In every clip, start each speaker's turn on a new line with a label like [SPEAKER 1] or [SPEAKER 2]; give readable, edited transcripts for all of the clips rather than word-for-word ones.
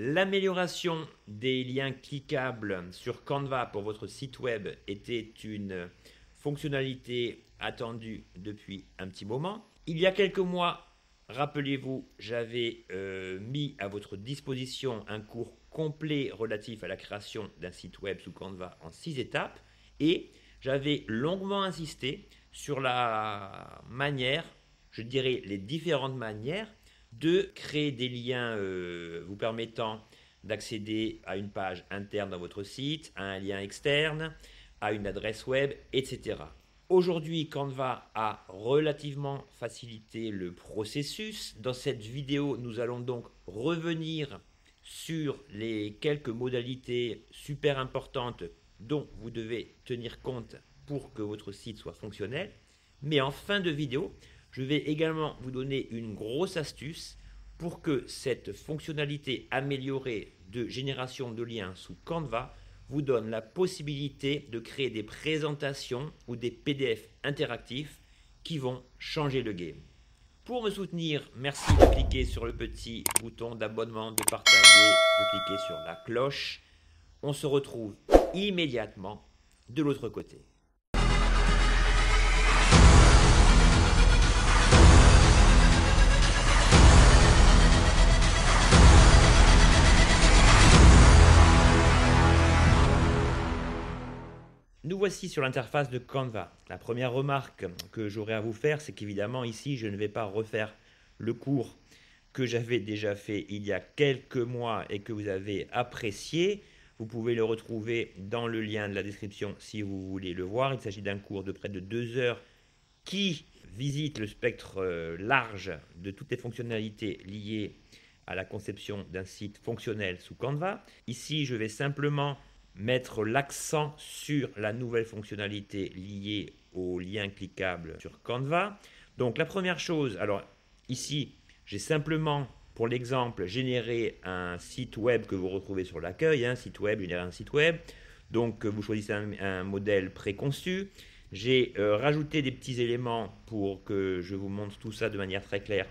[SPEAKER 1] L'amélioration des liens cliquables sur Canva pour votre site web était une fonctionnalité attendue depuis un petit moment. Il y a quelques mois, rappelez-vous, j'avais mis à votre disposition un cours complet relatif à la création d'un site web sous Canva en 6 étapes et j'avais longuement insisté sur la manière, je dirais les différentes manières de créer des liens vous permettant d'accéder à une page interne dans votre site, à un lien externe, à une adresse web, etc. Aujourd'hui, Canva a relativement facilité le processus. Dans cette vidéo, nous allons donc revenir sur les quelques modalités super importantes dont vous devez tenir compte pour que votre site soit fonctionnel. Mais en fin de vidéo, je vais également vous donner une grosse astuce pour que cette fonctionnalité améliorée de génération de liens sous Canva vous donne la possibilité de créer des présentations ou des PDF interactifs qui vont changer le game. Pour me soutenir, merci de cliquer sur le petit bouton d'abonnement, de partager, de cliquer sur la cloche. On se retrouve immédiatement de l'autre côté. Nous voici sur l'interface de Canva. La première remarque que j'aurai à vous faire, c'est qu'évidemment ici, je ne vais pas refaire le cours que j'avais déjà fait il y a quelques mois et que vous avez apprécié. Vous pouvez le retrouver dans le lien de la description si vous voulez le voir. Il s'agit d'un cours de près de 2 heures qui visite le spectre large de toutes les fonctionnalités liées à la conception d'un site fonctionnel sous Canva. Ici, je vais simplement mettre l'accent sur la nouvelle fonctionnalité liée aux liens cliquables sur Canva. Donc la première chose, alors ici j'ai simplement pour l'exemple généré un site web que vous retrouvez sur l'accueil, un site web, générer un site web. Donc vous choisissez un modèle préconçu. J'ai rajouté des petits éléments pour que je vous montre tout ça de manière très claire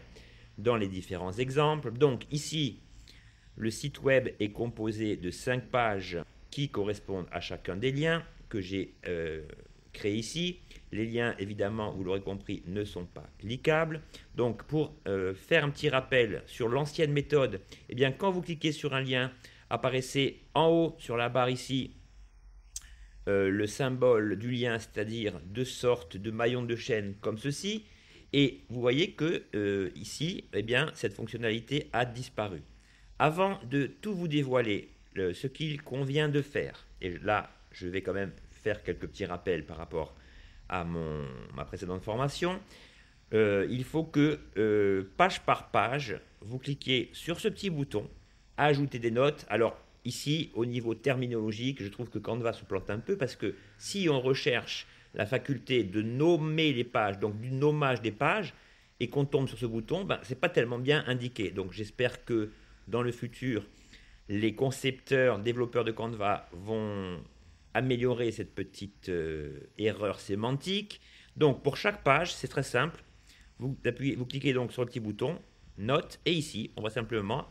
[SPEAKER 1] dans les différents exemples. Donc ici, le site web est composé de 5 pages qui correspondent à chacun des liens que j'ai créés ici. Les liens, évidemment, vous l'aurez compris, ne sont pas cliquables. Donc, pour faire un petit rappel sur l'ancienne méthode, eh bien, quand vous cliquez sur un lien, apparaissait en haut sur la barre ici le symbole du lien, c'est-à-dire 2 sortes de maillons de chaîne comme ceci. Et vous voyez que ici, eh bien, cette fonctionnalité a disparu. Avant de tout vous dévoiler, ce qu'il convient de faire, et là je vais quand même faire quelques petits rappels par rapport à ma précédente formation, il faut que page par page, vous cliquez sur ce petit bouton, ajouter des notes. Alors ici, au niveau terminologique, je trouve que Canva se plante un peu parce que si on recherche la faculté de nommer les pages, donc du nommage des pages, et qu'on tombe sur ce bouton, ben, ce n'est pas tellement bien indiqué. Donc j'espère que dans le futur, les concepteurs, développeurs de Canva vont améliorer cette petite erreur sémantique. Donc pour chaque page, c'est très simple. Vous cliquez donc sur le petit bouton Note et ici, on va simplement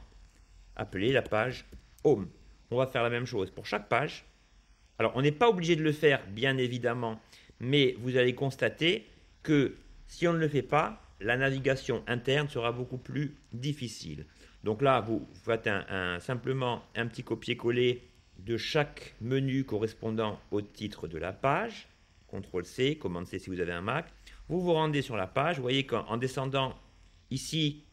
[SPEAKER 1] appeler la page Home. On va faire la même chose pour chaque page. Alors on n'est pas obligé de le faire, bien évidemment, mais vous allez constater que si on ne le fait pas, la navigation interne sera beaucoup plus difficile. Donc là, vous faites simplement un petit copier-coller de chaque menu correspondant au titre de la page. CTRL-C, Commande-C si vous avez un Mac. Vous vous rendez sur la page. Vous voyez qu'en descendant ici,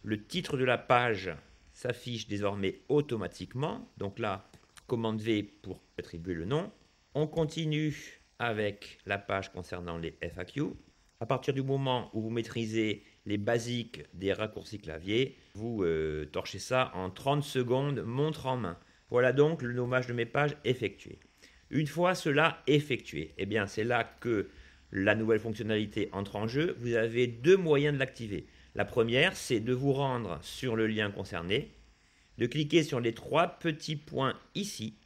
[SPEAKER 1] le titre de la page s'affiche désormais automatiquement. Donc là, Commande-V pour attribuer le nom. On continue avec la page concernant les FAQ. À partir du moment où vous maîtrisez les basiques des raccourcis clavier, vous torchez ça en 30 secondes, montre en main. Voilà donc le nommage de mes pages effectué. Une fois cela effectué, eh bien c'est là que la nouvelle fonctionnalité entre en jeu. Vous avez 2 moyens de l'activer. La première, c'est de vous rendre sur le lien concerné, de cliquer sur les 3 petits points ici,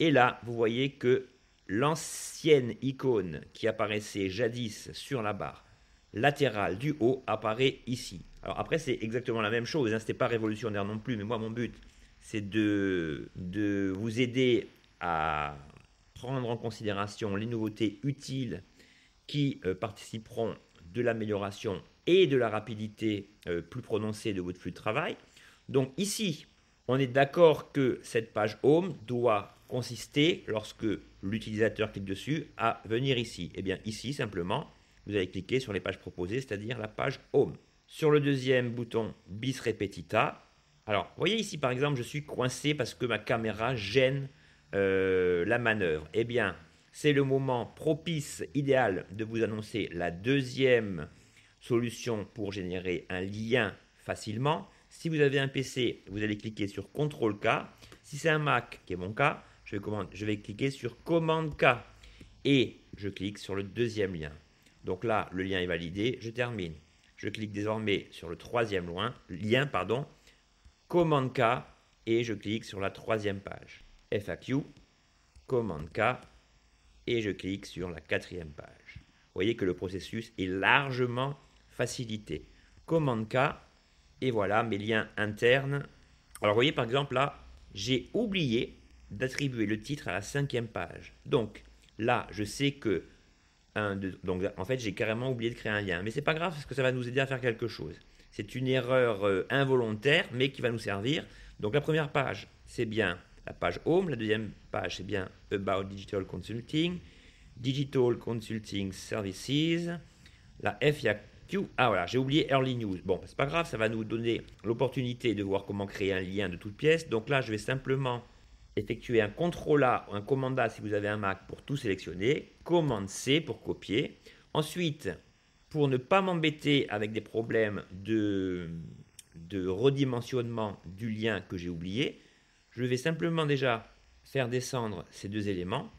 [SPEAKER 1] et là, vous voyez que l'ancienne icône qui apparaissait jadis sur la barre latérale du haut apparaît ici. Alors après, c'est exactement la même chose, hein, ce n'était pas révolutionnaire non plus, mais moi, mon but, c'est de vous aider à prendre en considération les nouveautés utiles qui participeront de l'amélioration et de la rapidité plus prononcée de votre flux de travail. Donc ici, on est d'accord que cette page Home doit consister, lorsque l'utilisateur clique dessus, à venir ici. Et bien ici, simplement, vous allez cliquer sur les pages proposées, c'est-à-dire la page Home. Sur le deuxième bouton bis repetita, alors vous voyez ici par exemple, je suis coincé parce que ma caméra gêne la manœuvre. Eh bien, c'est le moment propice, idéal, de vous annoncer la deuxième solution pour générer un lien facilement. Si vous avez un PC, vous allez cliquer sur CTRL-K. Si c'est un Mac, qui est mon cas, je vais cliquer sur Commande-K. Et je clique sur le deuxième lien. Donc là, le lien est validé, je termine. Je clique désormais sur le troisième lien, Commande-K, et je clique sur la troisième page. FAQ, Commande-K, et je clique sur la quatrième page. Vous voyez que le processus est largement facilité. Commande-K, et voilà mes liens internes. Alors vous voyez par exemple là, j'ai oublié d'attribuer le titre à la cinquième page. Donc là, je sais que donc en fait, j'ai carrément oublié de créer un lien. Mais c'est pas grave parce que ça va nous aider à faire quelque chose. C'est une erreur involontaire, mais qui va nous servir. Donc la première page, c'est bien la page Home. La deuxième page, c'est bien About Digital Consulting, Digital Consulting Services. La FAQ, ah voilà, j'ai oublié Early News. Bon, c'est pas grave, ça va nous donner l'opportunité de voir comment créer un lien de toute pièce. Donc là, je vais simplement effectuer un CTRL-A ou un commande-A si vous avez un Mac pour tout sélectionner, commande-C pour copier. Ensuite, pour ne pas m'embêter avec des problèmes de redimensionnement du lien que j'ai oublié, je vais simplement déjà faire descendre ces deux éléments.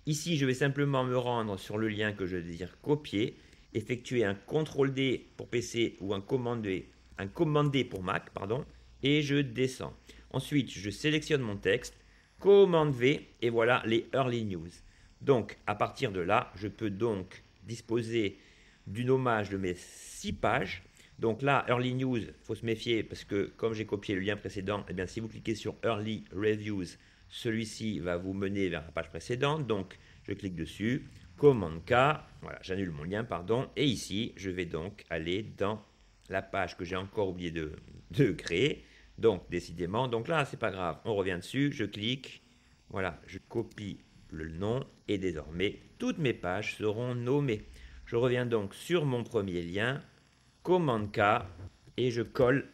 [SPEAKER 1] Ici, je vais simplement me rendre sur le lien que je désire copier, effectuer un CTRL-D pour PC ou un commande-D pour Mac, pardon, et je descends. Ensuite, je sélectionne mon texte, commande V, et voilà les Early News. Donc, à partir de là, je peux donc disposer du nommage de mes 6 pages. Donc là, Early News, il faut se méfier parce que comme j'ai copié le lien précédent, eh bien, si vous cliquez sur Early Reviews, celui-ci va vous mener vers la page précédente. Donc, je clique dessus, commande K, voilà, j'annule mon lien, pardon, et ici, je vais donc aller dans la page que j'ai encore oublié de créer. Donc, décidément, donc là, c'est pas grave, on revient dessus, je clique, voilà, je copie le nom, et désormais, toutes mes pages seront nommées. Je reviens donc sur mon premier lien, commande K, et je colle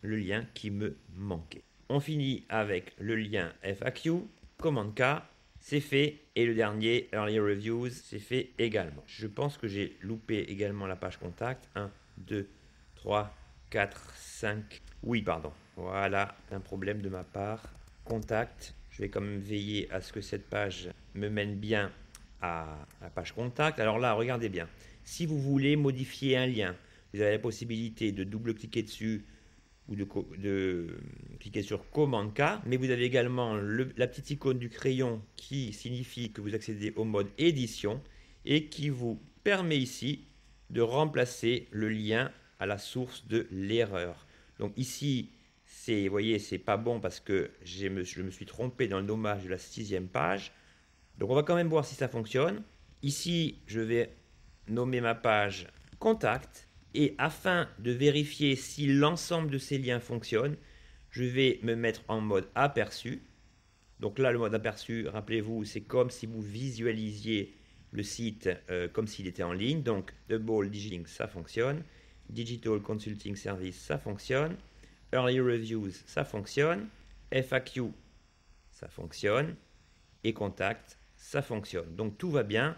[SPEAKER 1] le lien qui me manquait. On finit avec le lien FAQ, commande K, c'est fait, et le dernier, Early Reviews, c'est fait également. Je pense que j'ai loupé également la page contact, 1, 2, 3, 4, 5, oui, pardon, voilà, un problème de ma part, contact, je vais quand même veiller à ce que cette page me mène bien à la page contact. Alors là, regardez bien, si vous voulez modifier un lien, vous avez la possibilité de double-cliquer dessus ou de cliquer sur commande K, mais vous avez également la petite icône du crayon qui signifie que vous accédez au mode édition et qui vous permet ici de remplacer le lien à la source de l'erreur. Donc ici, vous voyez, c'est pas bon parce que je me suis trompé dans le nommage de la 6e page. Donc on va quand même voir si ça fonctionne. Ici, je vais nommer ma page contact. Et afin de vérifier si l'ensemble de ces liens fonctionnent, je vais me mettre en mode aperçu. Donc là, le mode aperçu, rappelez-vous, c'est comme si vous visualisiez le site comme s'il était en ligne. Donc, Double Digiting, ça fonctionne. Digital Consulting Service, ça fonctionne. Early Reviews, ça fonctionne. FAQ, ça fonctionne. Et Contact, ça fonctionne. Donc, tout va bien.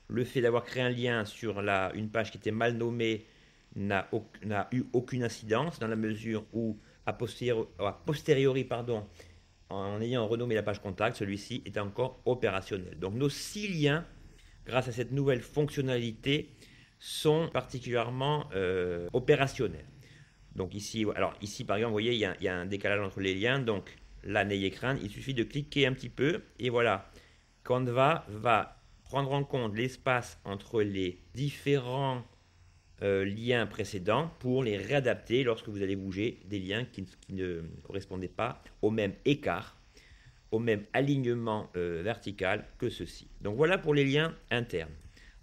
[SPEAKER 1] Le fait d'avoir créé un lien sur une page qui était mal nommée n'a eu aucune incidence dans la mesure où, a posteriori, en ayant renommé la page contact, celui-ci est encore opérationnel. Donc nos 6 liens, grâce à cette nouvelle fonctionnalité, sont particulièrement opérationnels. Donc ici, alors ici par exemple, vous voyez, il y a un décalage entre les liens. Donc là, n'ayez crainte, il suffit de cliquer un petit peu et voilà, Canva va prendre en compte l'espace entre les différents liens précédents pour les réadapter lorsque vous allez bouger des liens qui ne correspondaient pas au même écart, au même alignement vertical que ceci. Donc voilà pour les liens internes.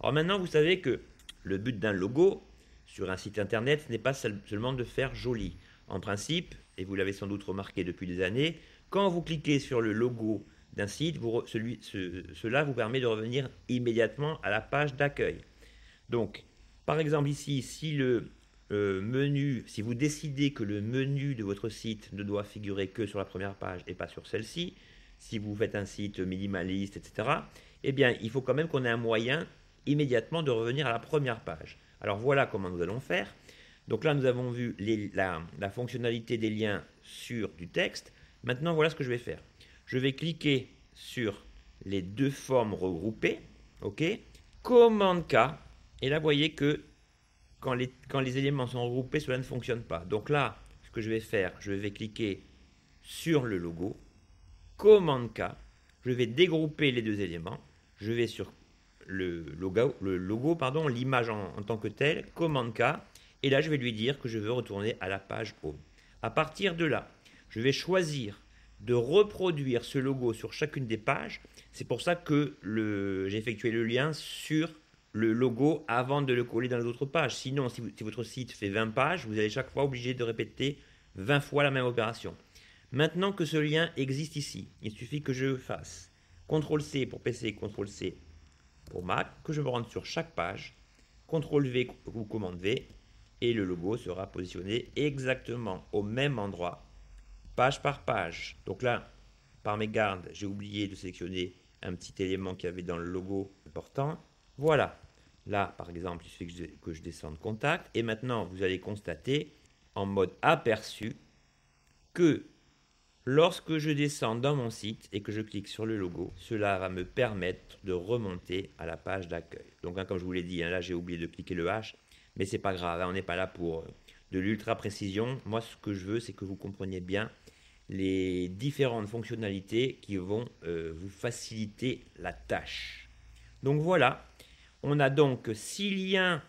[SPEAKER 1] Alors maintenant, vous savez que le but d'un logo sur un site internet, ce n'est pas seulement de faire joli. En principe, et vous l'avez sans doute remarqué depuis des années, quand vous cliquez sur le logo d'un site, cela vous permet de revenir immédiatement à la page d'accueil. Donc, par exemple ici, si si vous décidez que le menu de votre site ne doit figurer que sur la première page et pas sur celle-ci, si vous faites un site minimaliste, etc., eh bien, il faut quand même qu'on ait un moyen immédiatement de revenir à la première page. Alors voilà comment nous allons faire. Donc là, nous avons vu la fonctionnalité des liens sur du texte. Maintenant, voilà ce que je vais faire. Je vais cliquer sur les deux formes regroupées. OK. Commande K. Et là, vous voyez que quand les éléments sont regroupés, cela ne fonctionne pas. Donc là, ce que je vais faire, je vais cliquer sur le logo. Commande K. Je vais dégrouper les deux éléments. Je vais sur le logo, l'image en tant que telle, commande K, et là je vais lui dire que je veux retourner à la page Home. À partir de là, je vais choisir de reproduire ce logo sur chacune des pages. C'est pour ça que j'ai effectué le lien sur le logo avant de le coller dans les autres pages. Sinon, si votre site fait 20 pages, vous allez chaque fois obligé de répéter 20 fois la même opération. Maintenant que ce lien existe ici, il suffit que je fasse CTRL-C pour PC, CTRL-C pour Mac, que je me rende sur chaque page, CTRL-V ou commande-V, et le logo sera positionné exactement au même endroit, page par page. Donc là, par mégarde, j'ai oublié de sélectionner un petit élément qu'il y avait dans le logo important. Voilà. Là, par exemple, il suffit que je descende contact. Et maintenant, vous allez constater, en mode aperçu, que lorsque je descends dans mon site et que je clique sur le logo, cela va me permettre de remonter à la page d'accueil. Donc, comme je vous l'ai dit, là j'ai oublié de cliquer le H, mais c'est pas grave, on n'est pas là pour de l'ultra précision. Moi, ce que je veux, c'est que vous compreniez bien les différentes fonctionnalités qui vont vous faciliter la tâche. Donc voilà, on a donc 6 liens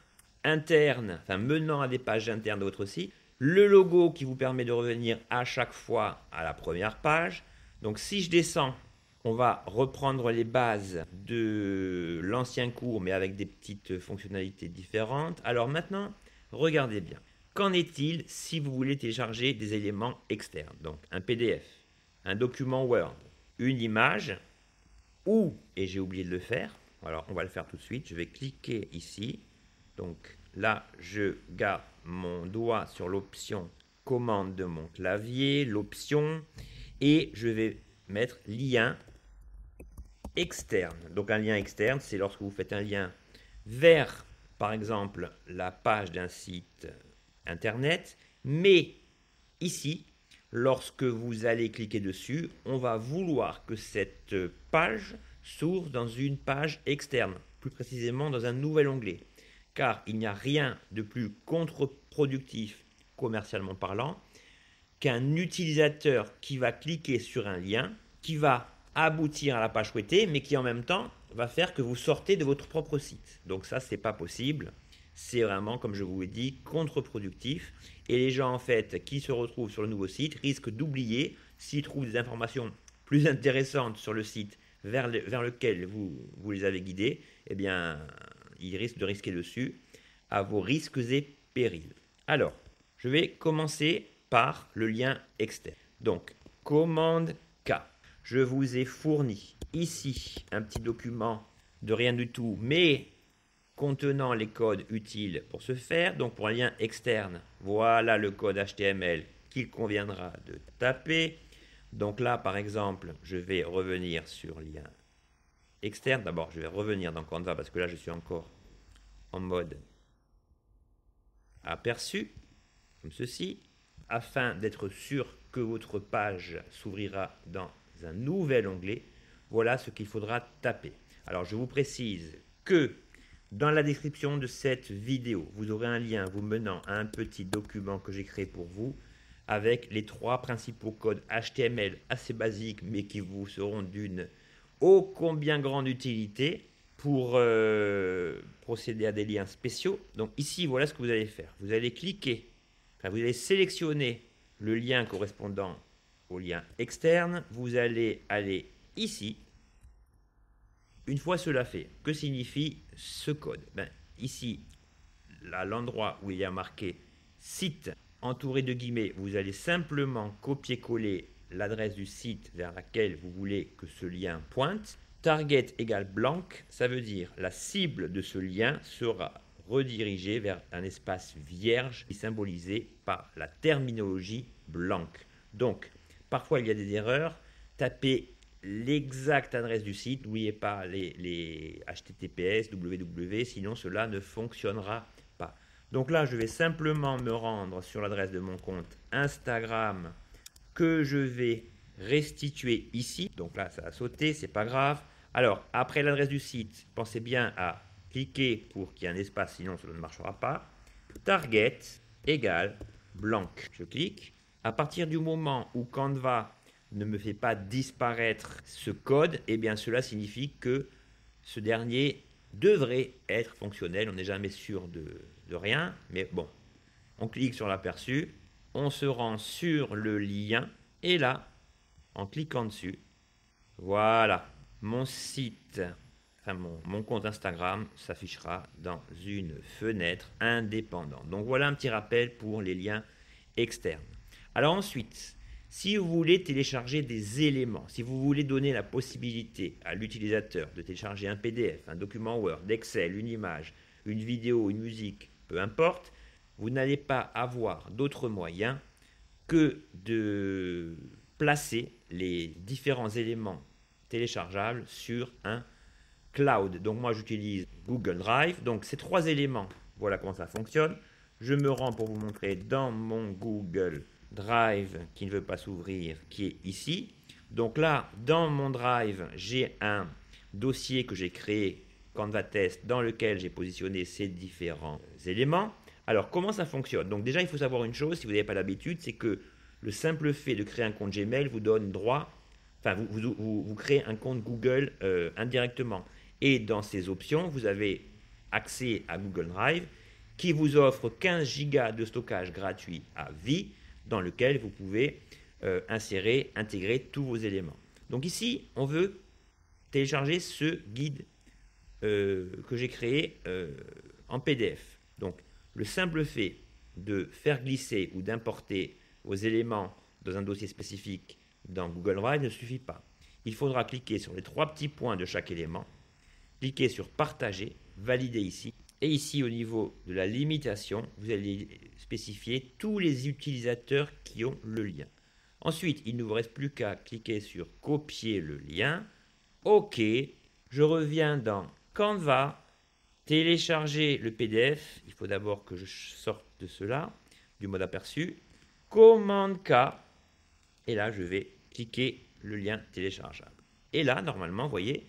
[SPEAKER 1] internes, menant à des pages internes de votre site. Le logo qui vous permet de revenir à chaque fois à la première page. Donc si je descends, on va reprendre les bases de l'ancien cours, mais avec des petites fonctionnalités différentes. Alors maintenant, regardez bien. Qu'en est-il si vous voulez télécharger des éléments externes? Donc un PDF, un document Word, une image, ou, et j'ai oublié de le faire, alors on va le faire tout de suite, je vais cliquer ici. Donc là, je garde mon doigt sur l'option commande de mon clavier, l'option, et je vais mettre lien externe. Donc un lien externe, c'est lorsque vous faites un lien vers, par exemple, la page d'un site internet, mais ici, lorsque vous allez cliquer dessus, on va vouloir que cette page s'ouvre dans une page externe, plus précisément dans un nouvel onglet. Car il n'y a rien de plus contre-productif, commercialement parlant, qu'un utilisateur qui va cliquer sur un lien, qui va aboutir à la page souhaitée, mais qui en même temps va faire que vous sortez de votre propre site. Donc ça, c'est pas possible. C'est vraiment, comme je vous l'ai dit, contre-productif. Et les gens, en fait, qui se retrouvent sur le nouveau site risquent d'oublier, s'ils trouvent des informations plus intéressantes sur le site vers lequel vous les avez guidés, eh bien, ils risquent de risquer dessus à vos risques et périls. Alors, je vais commencer par le lien externe. Donc, commande K. Je vous ai fourni ici un petit document de rien du tout, mais contenant les codes utiles pour ce faire. Donc, pour un lien externe, voilà le code HTML qu'il conviendra de taper. Donc là, par exemple, je vais revenir sur lien externe. D'abord, je vais revenir dans Canva parce que là, je suis encore en mode aperçu, comme ceci, afin d'être sûr que votre page s'ouvrira dans un nouvel onglet. Voilà ce qu'il faudra taper. Alors, je vous précise que dans la description de cette vidéo, vous aurez un lien vous menant à un petit document que j'ai créé pour vous avec les 3 principaux codes HTML assez basiques mais qui vous seront d'une ô combien grande utilité pour procéder à des liens spéciaux. Donc ici, voilà ce que vous allez faire. Vous allez cliquer, enfin, vous allez sélectionner le lien correspondant au lien externe. Vous allez aller ici. Une fois cela fait, que signifie ce code? Ici, à l'endroit où il y a marqué site entouré de guillemets, vous allez simplement copier-coller l'adresse du site vers laquelle vous voulez que ce lien pointe. Target égale blanc, ça veut dire la cible de ce lien sera redirigée vers un espace vierge symbolisé par la terminologie blanc. Donc, parfois il y a des erreurs. Tapez l'exacte adresse du site, n'oubliez pas les HTTPS, www, sinon cela ne fonctionnera pas. Donc là, je vais simplement me rendre sur l'adresse de mon compte Instagram que je vais restituer ici. Donc là, ça a sauté, c'est pas grave. Alors, après l'adresse du site, pensez bien à cliquer pour qu'il y ait un espace, sinon cela ne marchera pas. Target égale blanc. Je clique. À partir du moment où Canva ne me fait pas disparaître ce code, eh bien cela signifie que ce dernier devrait être fonctionnel. On n'est jamais sûr de rien, mais bon. On clique sur l'aperçu, on se rend sur le lien, et là, en cliquant dessus, voilà, mon site, enfin mon compte Instagram s'affichera dans une fenêtre indépendante. Donc voilà un petit rappel pour les liens externes. Alors ensuite, si vous voulez télécharger des éléments, si vous voulez donner la possibilité à l'utilisateur de télécharger un PDF, un document Word, Excel, une image, une vidéo, une musique, peu importe, vous n'allez pas avoir d'autre moyen que de placer les différents éléments téléchargeables sur un cloud. Donc moi j'utilise Google Drive. Donc ces trois éléments, voilà comment ça fonctionne. Je me rends pour vous montrer dans mon Google Drive qui ne veut pas s'ouvrir, qui est ici. Donc là, dans mon Drive, j'ai un dossier que j'ai créé, Canva Test, dans lequel j'ai positionné ces différents éléments. Alors, comment ça fonctionne? Donc déjà, il faut savoir une chose, si vous n'avez pas l'habitude, c'est que le simple fait de créer un compte Gmail vous donne droit, enfin, vous créez un compte Google indirectement. Et dans ces options, vous avez accès à Google Drive qui vous offre 15 Go de stockage gratuit à vie dans lequel vous pouvez intégrer tous vos éléments. Donc ici, on veut télécharger ce guide que j'ai créé en PDF. Donc le simple fait de faire glisser ou d'importer vos éléments dans un dossier spécifique dans Google Drive ne suffit pas. Il faudra cliquer sur les trois petits points de chaque élément, cliquer sur partager, valider ici. Et ici, au niveau de la limitation, vous allez spécifier tous les utilisateurs qui ont le lien. Ensuite, il ne vous reste plus qu'à cliquer sur copier le lien. OK, je reviens dans Canva, télécharger le PDF. Il faut d'abord que je sorte de cela, du mode aperçu. Commande K. Et là, je vais cliquer le lien téléchargeable. Et là, normalement, vous voyez,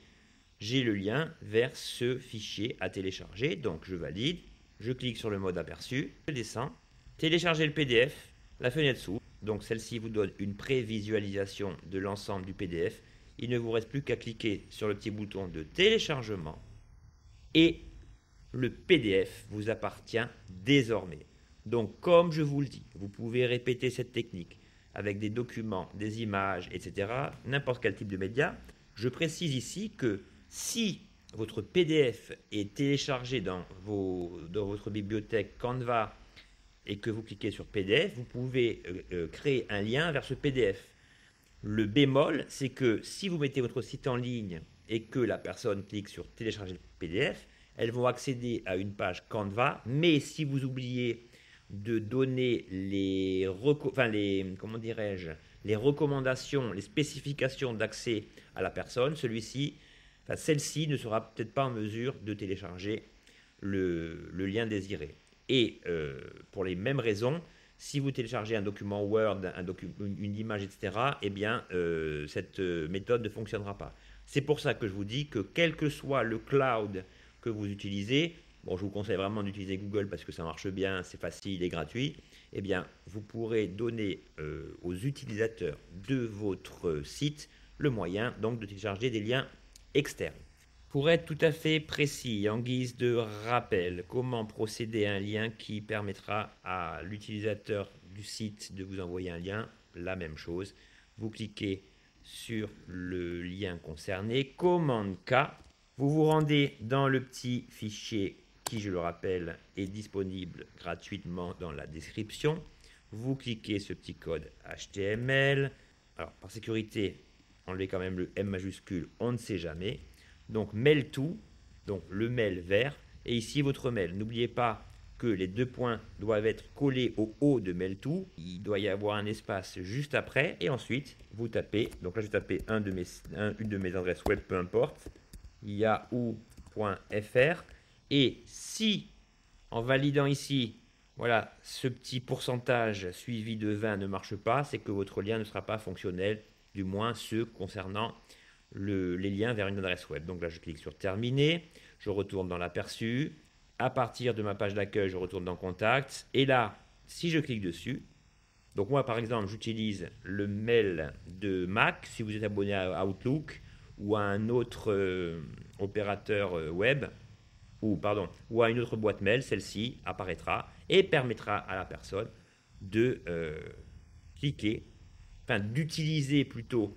[SPEAKER 1] j'ai le lien vers ce fichier à télécharger. Donc, je valide, je clique sur le mode aperçu, je descends, télécharger le PDF, la fenêtre s'ouvre. Donc, celle-ci vous donne une prévisualisation de l'ensemble du PDF. Il ne vous reste plus qu'à cliquer sur le petit bouton de téléchargement et le PDF vous appartient désormais. Donc, comme je vous le dis, vous pouvez répéter cette technique avec des documents, des images, etc., n'importe quel type de média. Je précise ici que si votre PDF est téléchargé dans votre bibliothèque Canva et que vous cliquez sur PDF, vous pouvez créer un lien vers ce PDF. Le bémol, c'est que si vous mettez votre site en ligne et que la personne clique sur télécharger le PDF, elles vont accéder à une page Canva, mais si vous oubliez de donner les recommandations, les spécifications d'accès à la personne, celle-ci ne sera peut-être pas en mesure de télécharger le lien désiré. Et pour les mêmes raisons, si vous téléchargez un document Word, une image, etc., eh bien, cette méthode ne fonctionnera pas. C'est pour ça que je vous dis que quel que soit le cloud que vous utilisez, bon, je vous conseille vraiment d'utiliser Google parce que ça marche bien, c'est facile et gratuit, eh bien, vous pourrez donner aux utilisateurs de votre site le moyen donc de télécharger des liens externes. Pour être tout à fait précis, en guise de rappel, comment procéder à un lien qui permettra à l'utilisateur du site de vous envoyer un lien? La même chose, vous cliquez sur le lien concerné, commande K, vous vous rendez dans le petit fichier qui, je le rappelle, est disponible gratuitement dans la description. Vous cliquez ce petit code HTML. Alors, par sécurité, enlevez quand même le M majuscule, on ne sait jamais. Donc, mail to, donc le mail vert, et ici votre mail. N'oubliez pas que les deux points doivent être collés au haut de mail to. Il doit y avoir un espace juste après, et ensuite, vous tapez, donc là je vais taper une de mes adresses web, peu importe, yahoo.fr, et si, en validant ici, voilà, ce petit pourcentage suivi de 20 ne marche pas, c'est que votre lien ne sera pas fonctionnel, du moins ceux concernant les liens vers une adresse web. Donc là, je clique sur terminer, je retourne dans l'aperçu. À partir de ma page d'accueil, je retourne dans contact. Et là, si je clique dessus, donc moi, par exemple, j'utilise le mail de Mac. Si vous êtes abonné à Outlook ou à un autre opérateur web, ou à une autre boîte mail, celle-ci apparaîtra et permettra à la personne de cliquer, enfin d'utiliser plutôt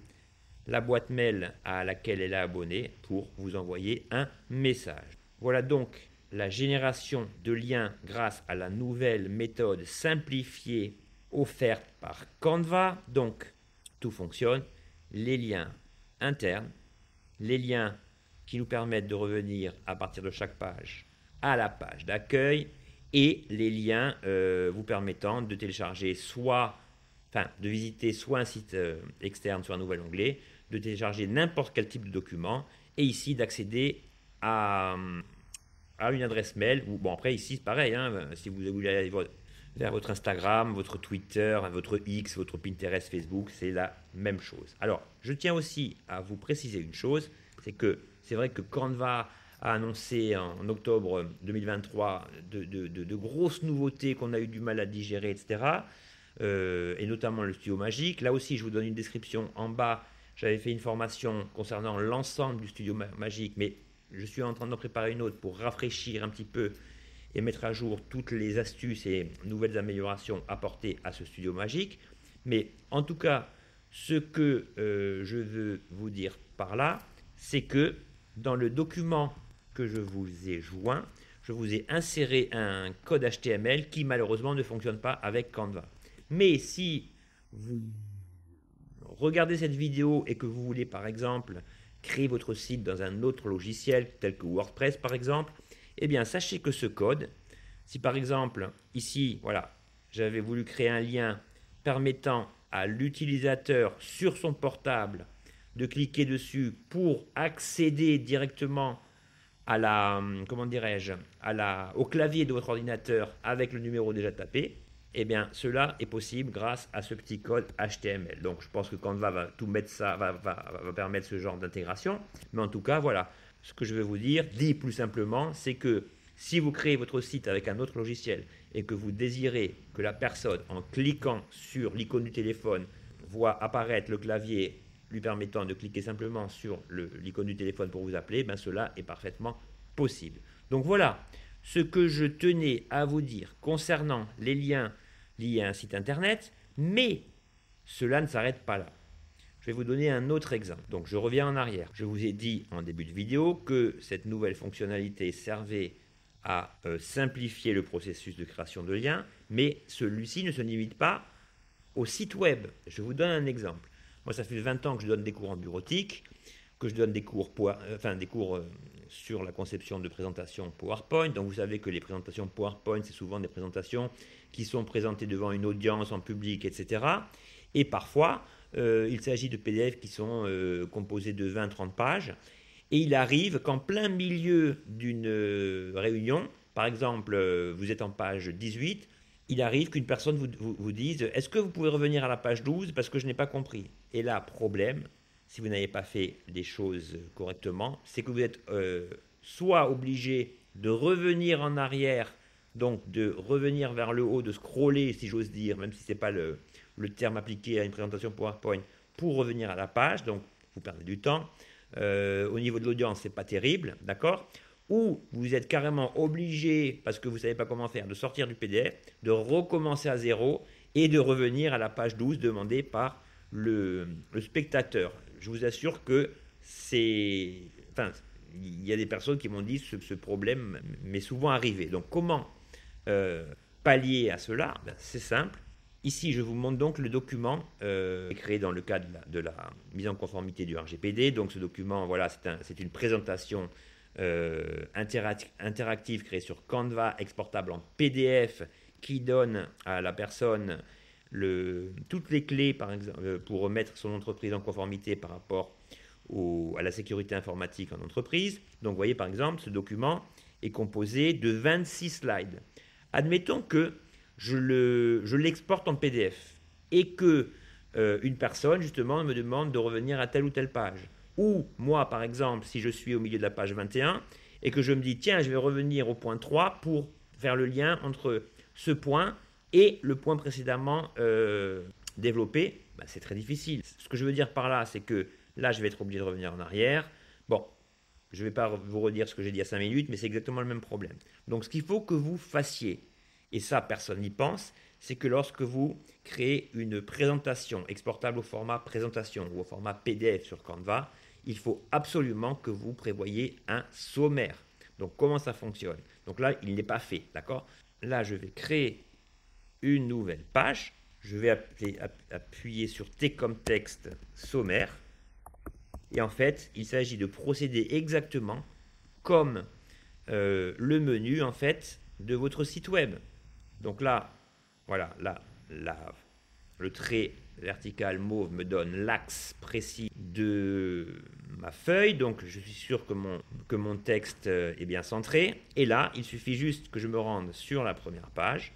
[SPEAKER 1] la boîte mail à laquelle elle est abonnée pour vous envoyer un message. Voilà donc la génération de liens grâce à la nouvelle méthode simplifiée offerte par Canva. Donc, tout fonctionne. Les liens internes, les liens qui nous permettent de revenir à partir de chaque page à la page d'accueil et les liens vous permettant de télécharger de visiter soit un site externe, soit un nouvel onglet, de télécharger n'importe quel type de document et ici d'accéder à une adresse mail. Bon, après ici c'est pareil, hein, si vous voulez aller vers votre Instagram, votre Twitter, votre X, votre Pinterest, Facebook, c'est la même chose. Alors, je tiens aussi à vous préciser une chose, c'est que c'est vrai que Canva a annoncé en octobre 2023 de grosses nouveautés qu'on a eu du mal à digérer, etc. Et notamment le studio magique. Là aussi, je vous donne une description en bas. J'avais fait une formation concernant l'ensemble du studio magique, mais je suis en train d'en préparer une autre pour rafraîchir un petit peu et mettre à jour toutes les astuces et nouvelles améliorations apportées à ce studio magique. Mais en tout cas, ce que je veux vous dire par là, c'est que dans le document que je vous ai joint, je vous ai inséré un code HTML qui malheureusement ne fonctionne pas avec Canva. Mais si vous regardez cette vidéo et que vous voulez par exemple créer votre site dans un autre logiciel tel que WordPress par exemple, eh bien sachez que ce code, si par exemple ici, voilà, j'avais voulu créer un lien permettant à l'utilisateur sur son portable de cliquer dessus pour accéder directement à comment dirais-je, au clavier de votre ordinateur avec le numéro déjà tapé, eh bien cela est possible grâce à ce petit code HTML. Donc je pense que Canva va tout mettre ça, va permettre ce genre d'intégration. Mais en tout cas, voilà, ce que je vais vous dire, dit plus simplement, c'est que si vous créez votre site avec un autre logiciel et que vous désirez que la personne, en cliquant sur l'icône du téléphone, voit apparaître le clavier lui permettant de cliquer simplement sur l'icône du téléphone pour vous appeler, ben cela est parfaitement possible. Donc voilà ce que je tenais à vous dire concernant les liens liés à un site internet, mais cela ne s'arrête pas là. Je vais vous donner un autre exemple. Donc je reviens en arrière. Je vous ai dit en début de vidéo que cette nouvelle fonctionnalité servait à simplifier le processus de création de liens, mais celui-ci ne se limite pas au site web. Je vous donne un exemple. Moi, ça fait 20 ans que je donne des cours en bureautique, que je donne des cours, sur la conception de présentations PowerPoint. Donc, vous savez que les présentations PowerPoint, c'est souvent des présentations qui sont présentées devant une audience en public, etc. Et parfois, il s'agit de PDF qui sont composés de 20-30 pages. Et il arrive qu'en plein milieu d'une réunion, par exemple, vous êtes en page 18, il arrive qu'une personne vous dise « Est-ce que vous pouvez revenir à la page 12 parce que je n'ai pas compris ?» Et là, problème, si vous n'avez pas fait les choses correctement, c'est que vous êtes soit obligé de revenir en arrière, donc de revenir vers le haut, de scroller, si j'ose dire, même si ce n'est pas le terme appliqué à une présentation PowerPoint, pour revenir à la page, donc vous perdez du temps. au niveau de l'audience, c'est pas terrible, d'accord? Ou vous êtes carrément obligé, parce que vous ne savez pas comment faire, de sortir du PDF, de recommencer à zéro et de revenir à la page 12 demandée par le spectateur. Je vous assure que c'est... Enfin, il y a des personnes qui m'ont dit que ce problème m'est souvent arrivé. Donc comment pallier à cela? Ben, c'est simple. Ici, je vous montre donc le document créé dans le cadre de la mise en conformité du RGPD. Donc ce document, voilà, c'est une présentation interactive créée sur Canva, exportable en PDF, qui donne à la personne toutes les clés par exemple, pour remettre son entreprise en conformité par rapport à la sécurité informatique en entreprise. Donc vous voyez par exemple, ce document est composé de 26 slides. Admettons que je l'exporte en PDF et que une personne justement me demande de revenir à telle ou telle page. Ou moi par exemple, si je suis au milieu de la page 21 et que je me dis tiens, je vais revenir au point 3 pour faire le lien entre ce point et le point précédemment développé, ben, c'est très difficile. Ce que je veux dire par là, c'est que là, je vais être obligé de revenir en arrière. Bon, je ne vais pas vous redire ce que j'ai dit il y a 5 minutes, mais c'est exactement le même problème. Donc, ce qu'il faut que vous fassiez, et ça, personne n'y pense, c'est que lorsque vous créez une présentation exportable au format présentation ou au format PDF sur Canva, il faut absolument que vous prévoyiez un sommaire. Donc, comment ça fonctionne? Donc là, il n'est pas fait, d'accord? Là, je vais créer une nouvelle page. Je vais appuyer sur T comme texte sommaire. Et en fait, il s'agit de procéder exactement comme le menu en fait de votre site web. Donc là, voilà, le trait vertical mauve me donne l'axe précis de ma feuille. Donc je suis sûr que mon texte est bien centré. Et là, il suffit juste que je me rende sur la première page.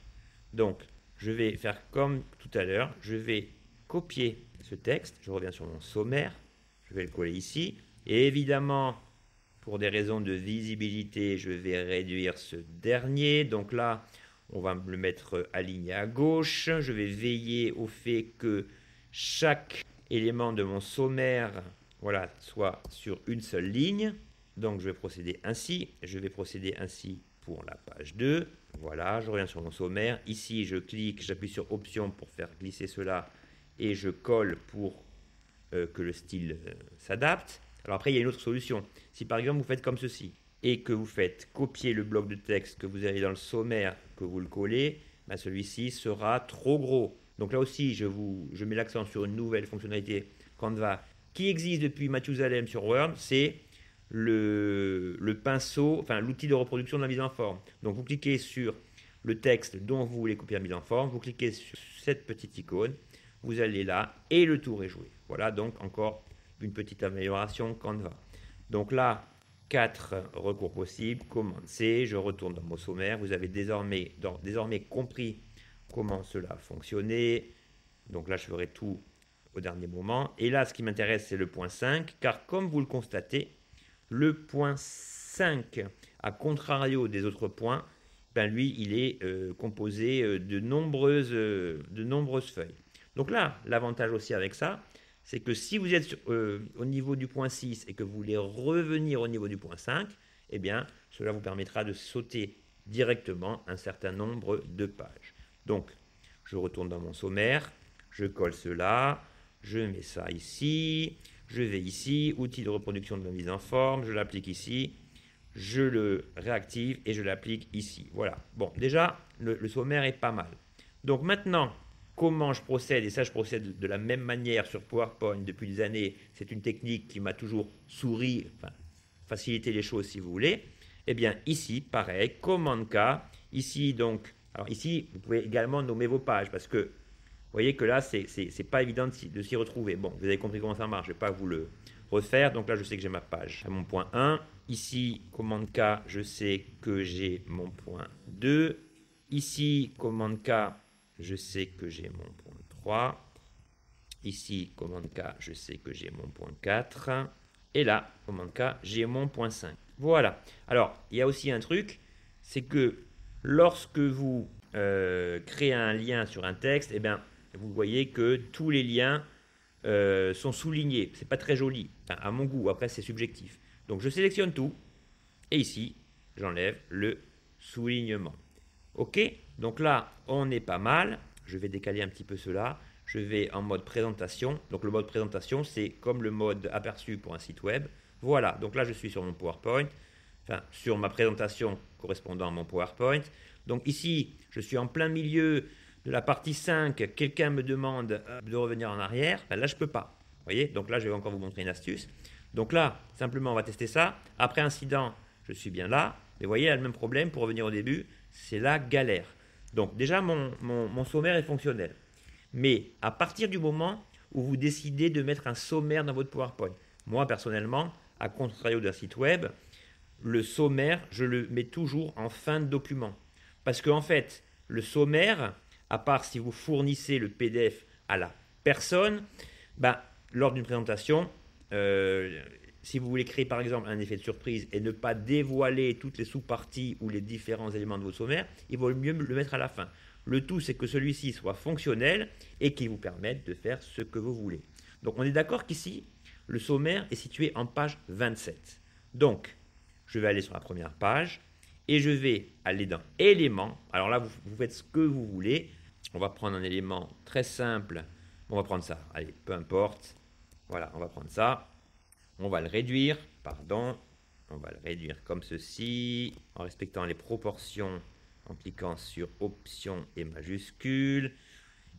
[SPEAKER 1] Donc je vais faire comme tout à l'heure. Je vais copier ce texte. Je reviens sur mon sommaire. Je vais le coller ici. Et évidemment, pour des raisons de visibilité, je vais réduire ce dernier. Donc là, on va le mettre aligné à gauche. Je vais veiller au fait que chaque élément de mon sommaire, voilà, soit sur une seule ligne. Donc je vais procéder ainsi. Je vais procéder ainsi pour la page 2. Voilà, je reviens sur mon sommaire. Ici, je clique, j'appuie sur Option pour faire glisser cela et je colle pour que le style s'adapte. Alors après, il y a une autre solution. Si par exemple, vous faites comme ceci et que vous faites copier le bloc de texte que vous avez dans le sommaire, que vous le collez, ben celui-ci sera trop gros. Donc là aussi, je mets l'accent sur une nouvelle fonctionnalité Canva qui existe depuis Mathusalem sur Word, c'est le pinceau, enfin l'outil de reproduction de la mise en forme. Donc vous cliquez sur le texte dont vous voulez copier la mise en forme, vous cliquez sur cette petite icône, vous allez là et le tour est joué. Voilà donc encore une petite amélioration Canva. Donc là, 4 recours possibles. Commande C, je retourne dans mon sommaire. Vous avez désormais compris comment cela fonctionnait. Donc là, je ferai tout au dernier moment. Et là, ce qui m'intéresse, c'est le point 5, car comme vous le constatez, le point 5, à contrario des autres points, ben lui, il est composé de nombreuses feuilles. Donc là, l'avantage aussi avec ça, c'est que si vous êtes au niveau du point 6 et que vous voulez revenir au niveau du point 5, eh bien, cela vous permettra de sauter directement un certain nombre de pages. Donc, je retourne dans mon sommaire, je colle cela, je mets ça ici, je vais ici, outil de reproduction de la mise en forme, je l'applique ici, je le réactive et je l'applique ici. Voilà. Bon, déjà, le sommaire est pas mal. Donc maintenant, comment je procède? Et ça, je procède de la même manière sur PowerPoint depuis des années. C'est une technique qui m'a toujours souri, enfin, faciliter les choses si vous voulez. Eh bien, ici, pareil, commande K. Ici, donc, alors ici, vous pouvez également nommer vos pages parce que vous voyez que là, c'est pas évident de s'y retrouver. Bon, vous avez compris comment ça marche, je ne vais pas vous le refaire. Donc là, je sais que j'ai ma page à mon point 1. Ici, commande K, je sais que j'ai mon point 2. Ici, commande K, je sais que j'ai mon point 3. Ici, commande K, je sais que j'ai mon point 4. Et là, commande K, j'ai mon point 5. Voilà. Alors, il y a aussi un truc, c'est que lorsque vous créez un lien sur un texte, eh bien, vous voyez que tous les liens sont soulignés. C'est pas très joli, enfin, à mon goût, après c'est subjectif. Donc je sélectionne tout, et ici, j'enlève le soulignement. Ok, donc là, on est pas mal. Je vais décaler un petit peu cela. Je vais en mode présentation. Donc le mode présentation, c'est comme le mode aperçu pour un site web. Voilà, donc là, je suis sur mon PowerPoint, enfin, sur ma présentation correspondant à mon PowerPoint. Donc ici, je suis en plein milieu de la partie 5. Quelqu'un me demande de revenir en arrière. Ben là, je ne peux pas. Vous voyez, donc là, je vais encore vous montrer une astuce. Donc là, simplement, on va tester ça. Après incident, je suis bien là. Mais vous voyez, il y a le même problème. Pour revenir au début, c'est la galère. Donc déjà, mon sommaire est fonctionnel. Mais à partir du moment où vous décidez de mettre un sommaire dans votre PowerPoint, moi personnellement, à contrario d'un site web, le sommaire, je le mets toujours en fin de document. Parce qu'en fait, le sommaire, à part si vous fournissez le PDF à la personne, ben, lors d'une présentation, si vous voulez créer par exemple un effet de surprise et ne pas dévoiler toutes les sous-parties ou les différents éléments de votre sommaire, il vaut mieux le mettre à la fin. Le tout, c'est que celui-ci soit fonctionnel et qu'il vous permette de faire ce que vous voulez. Donc on est d'accord qu'ici, le sommaire est situé en page 27. Donc, je vais aller sur la première page et je vais aller dans éléments. Alors là, vous faites ce que vous voulez. On va prendre un élément très simple. On va prendre ça. Allez, peu importe. Voilà, on va prendre ça. On va le réduire, pardon. On va le réduire comme ceci, en respectant les proportions, en cliquant sur Options et majuscules.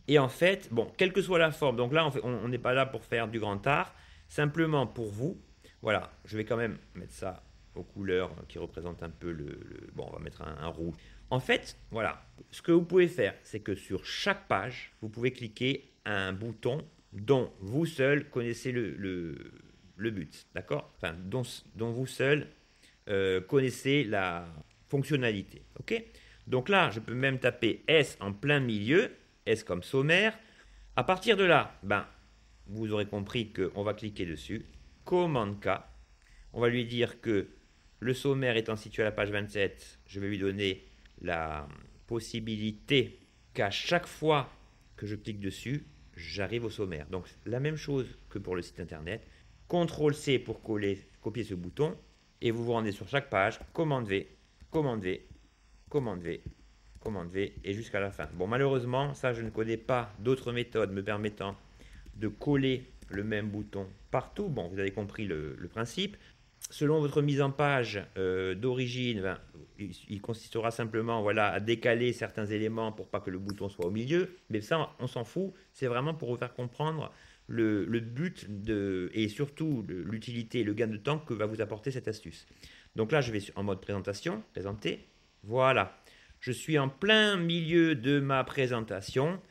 [SPEAKER 1] Et en fait, bon, quelle que soit la forme, donc là, on n'est pas là pour faire du grand art, simplement pour vous. Voilà, je vais quand même mettre ça aux couleurs qui représentent un peu bon, on va mettre un rouge. En fait, voilà, ce que vous pouvez faire, c'est que sur chaque page, vous pouvez cliquer un bouton dont vous seul connaissez le but, d'accord? Enfin, dont vous seul connaissez la fonctionnalité, ok? Donc là, je peux même taper S en plein milieu, S comme sommaire. À partir de là, ben, vous aurez compris qu'on va cliquer dessus, commande K. On va lui dire que le sommaire étant situé à la page 27, je vais lui donner la possibilité qu'à chaque fois que je clique dessus, j'arrive au sommaire. Donc la même chose que pour le site internet. CTRL-C pour copier ce bouton et vous vous rendez sur chaque page, commande V, commande V, commande V, commande V et jusqu'à la fin. Bon, malheureusement, ça je ne connais pas d'autres méthodes me permettant de coller le même bouton partout. Bon, vous avez compris le principe. Selon votre mise en page d'origine, ben, il consistera simplement voilà, à décaler certains éléments pour pas que le bouton soit au milieu. Mais ça, on s'en fout. C'est vraiment pour vous faire comprendre le but et surtout l'utilité et le gain de temps que va vous apporter cette astuce. Donc là, je vais en mode présentation, présenter. Voilà. Je suis en plein milieu de ma présentation.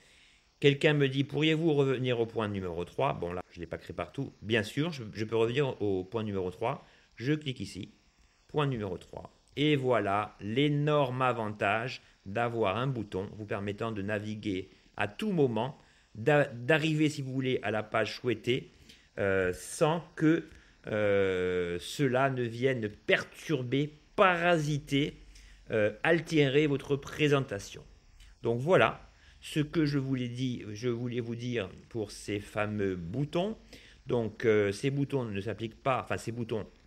[SPEAKER 1] Quelqu'un me dit, pourriez-vous revenir au point numéro 3? Bon, là, je ne l'ai pas créé partout. Bien sûr, je peux revenir au point numéro 3. Je clique ici, point numéro 3. Et voilà l'énorme avantage d'avoir un bouton vous permettant de naviguer à tout moment, d'arriver, si vous voulez, à la page souhaitée, sans que cela ne vienne perturber, parasiter, altérer votre présentation. Donc voilà ce que je voulais vous dire pour ces fameux boutons. Donc ces boutons ne s'appliquent pas, enfin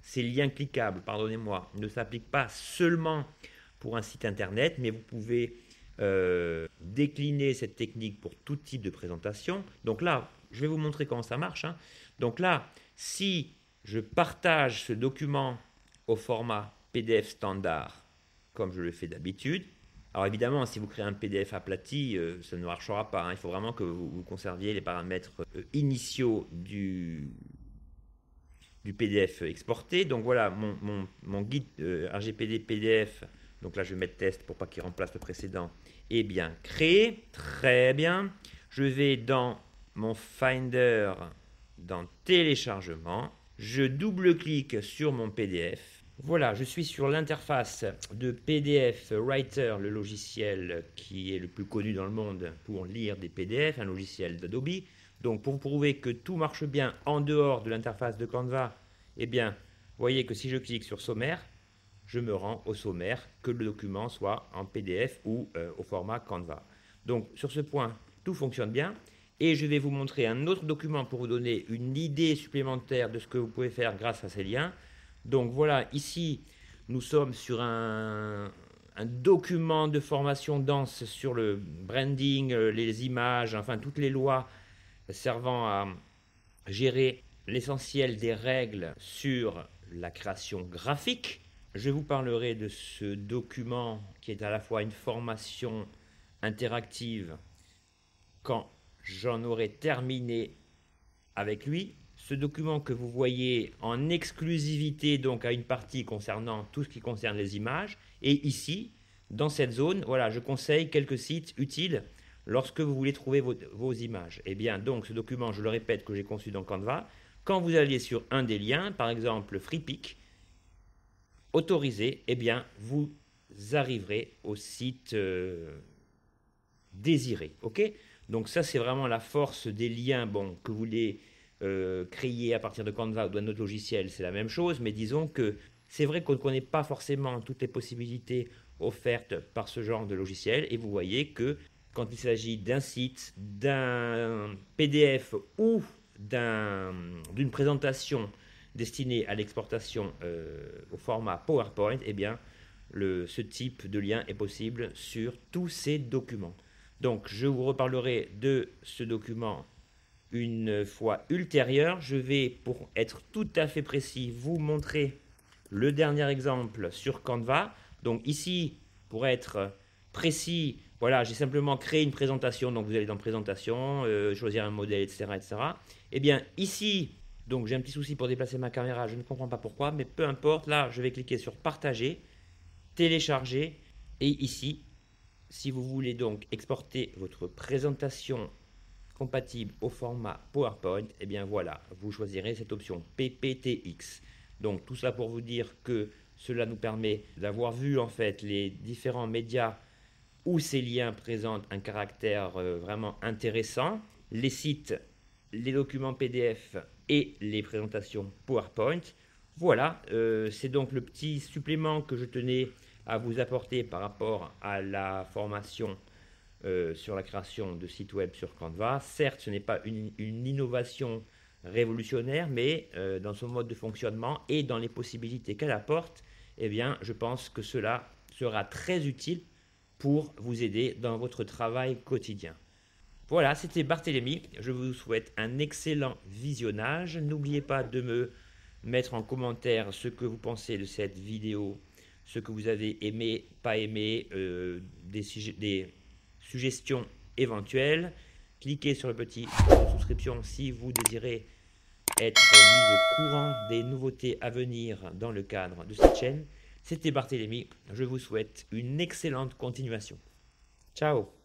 [SPEAKER 1] ces liens cliquables, pardonnez-moi, ne s'appliquent pas seulement pour un site internet, mais vous pouvez décliner cette technique pour tout type de présentation. Donc là, je vais vous montrer comment ça marche, hein. Donc là, si je partage ce document au format PDF standard, comme je le fais d'habitude, alors évidemment, si vous créez un PDF aplati, ça ne marchera pas, hein. Il faut vraiment que vous conserviez les paramètres initiaux du PDF exporté. Donc voilà, mon guide RGPD PDF, donc là je vais mettre test pour pas qu'il remplace le précédent, est bien créé. Très bien. Je vais dans mon Finder, dans téléchargement. Je double-clique sur mon PDF. Voilà, je suis sur l'interface de PDF Writer, le logiciel qui est le plus connu dans le monde pour lire des PDF, un logiciel d'Adobe. Donc pour prouver que tout marche bien en dehors de l'interface de Canva, eh bien, vous voyez que si je clique sur sommaire, je me rends au sommaire, que le document soit en PDF ou au format Canva. Donc sur ce point, tout fonctionne bien. Et je vais vous montrer un autre document pour vous donner une idée supplémentaire de ce que vous pouvez faire grâce à ces liens. Donc voilà, ici, nous sommes sur un document de formation dense sur le branding, les images, enfin toutes les lois servant à gérer l'essentiel des règles sur la création graphique. Je vous parlerai de ce document qui est à la fois une formation interactive quand j'en aurai terminé avec lui. Ce document que vous voyez en exclusivité donc à une partie concernant tout ce qui concerne les images. Et ici, dans cette zone, voilà, je conseille quelques sites utiles lorsque vous voulez trouver vos images. Et bien donc ce document, je le répète, que j'ai conçu dans Canva, quand vous allez sur un des liens, par exemple FreePic, autorisé, eh bien vous arriverez au site désiré. Ok? Donc ça c'est vraiment la force des liens que vous voulez créer à partir de Canva ou d'un autre logiciel, c'est la même chose, mais disons que c'est vrai qu'on ne connaît pas forcément toutes les possibilités offertes par ce genre de logiciel, et vous voyez que quand il s'agit d'un site, d'un PDF ou d'une présentation destinée à l'exportation au format PowerPoint, eh bien, ce type de lien est possible sur tous ces documents. Donc, je vous reparlerai de ce document une fois ultérieure. Je vais, pour être tout à fait précis, vous montrer le dernier exemple sur Canva. Donc ici, pour être précis, voilà, j'ai simplement créé une présentation. Donc vous allez dans présentation, choisir un modèle, etc., etc. Et bien ici, donc j'ai un petit souci pour déplacer ma caméra, je ne comprends pas pourquoi, mais peu importe. Là, je vais cliquer sur partager, télécharger, et ici, si vous voulez donc exporter votre présentation compatible au format PowerPoint, et bien voilà, vous choisirez cette option PPTX. Donc tout cela pour vous dire que cela nous permet d'avoir vu en fait les différents médias où ces liens présentent un caractère vraiment intéressant, les sites, les documents PDF et les présentations PowerPoint. Voilà, c'est donc le petit supplément que je tenais à vous apporter par rapport à la formation sur la création de sites web sur Canva. Certes, ce n'est pas une innovation révolutionnaire, mais dans son mode de fonctionnement et dans les possibilités qu'elle apporte, eh bien, je pense que cela sera très utile pour vous aider dans votre travail quotidien. Voilà, c'était Barthélémy. Je vous souhaite un excellent visionnage. N'oubliez pas de me mettre en commentaire ce que vous pensez de cette vidéo, ce que vous avez aimé, pas aimé, des suggestions éventuelles. Cliquez sur le petit bouton de souscription si vous désirez être mis au courant des nouveautés à venir dans le cadre de cette chaîne. C'était Barthélémy. Je vous souhaite une excellente continuation. Ciao!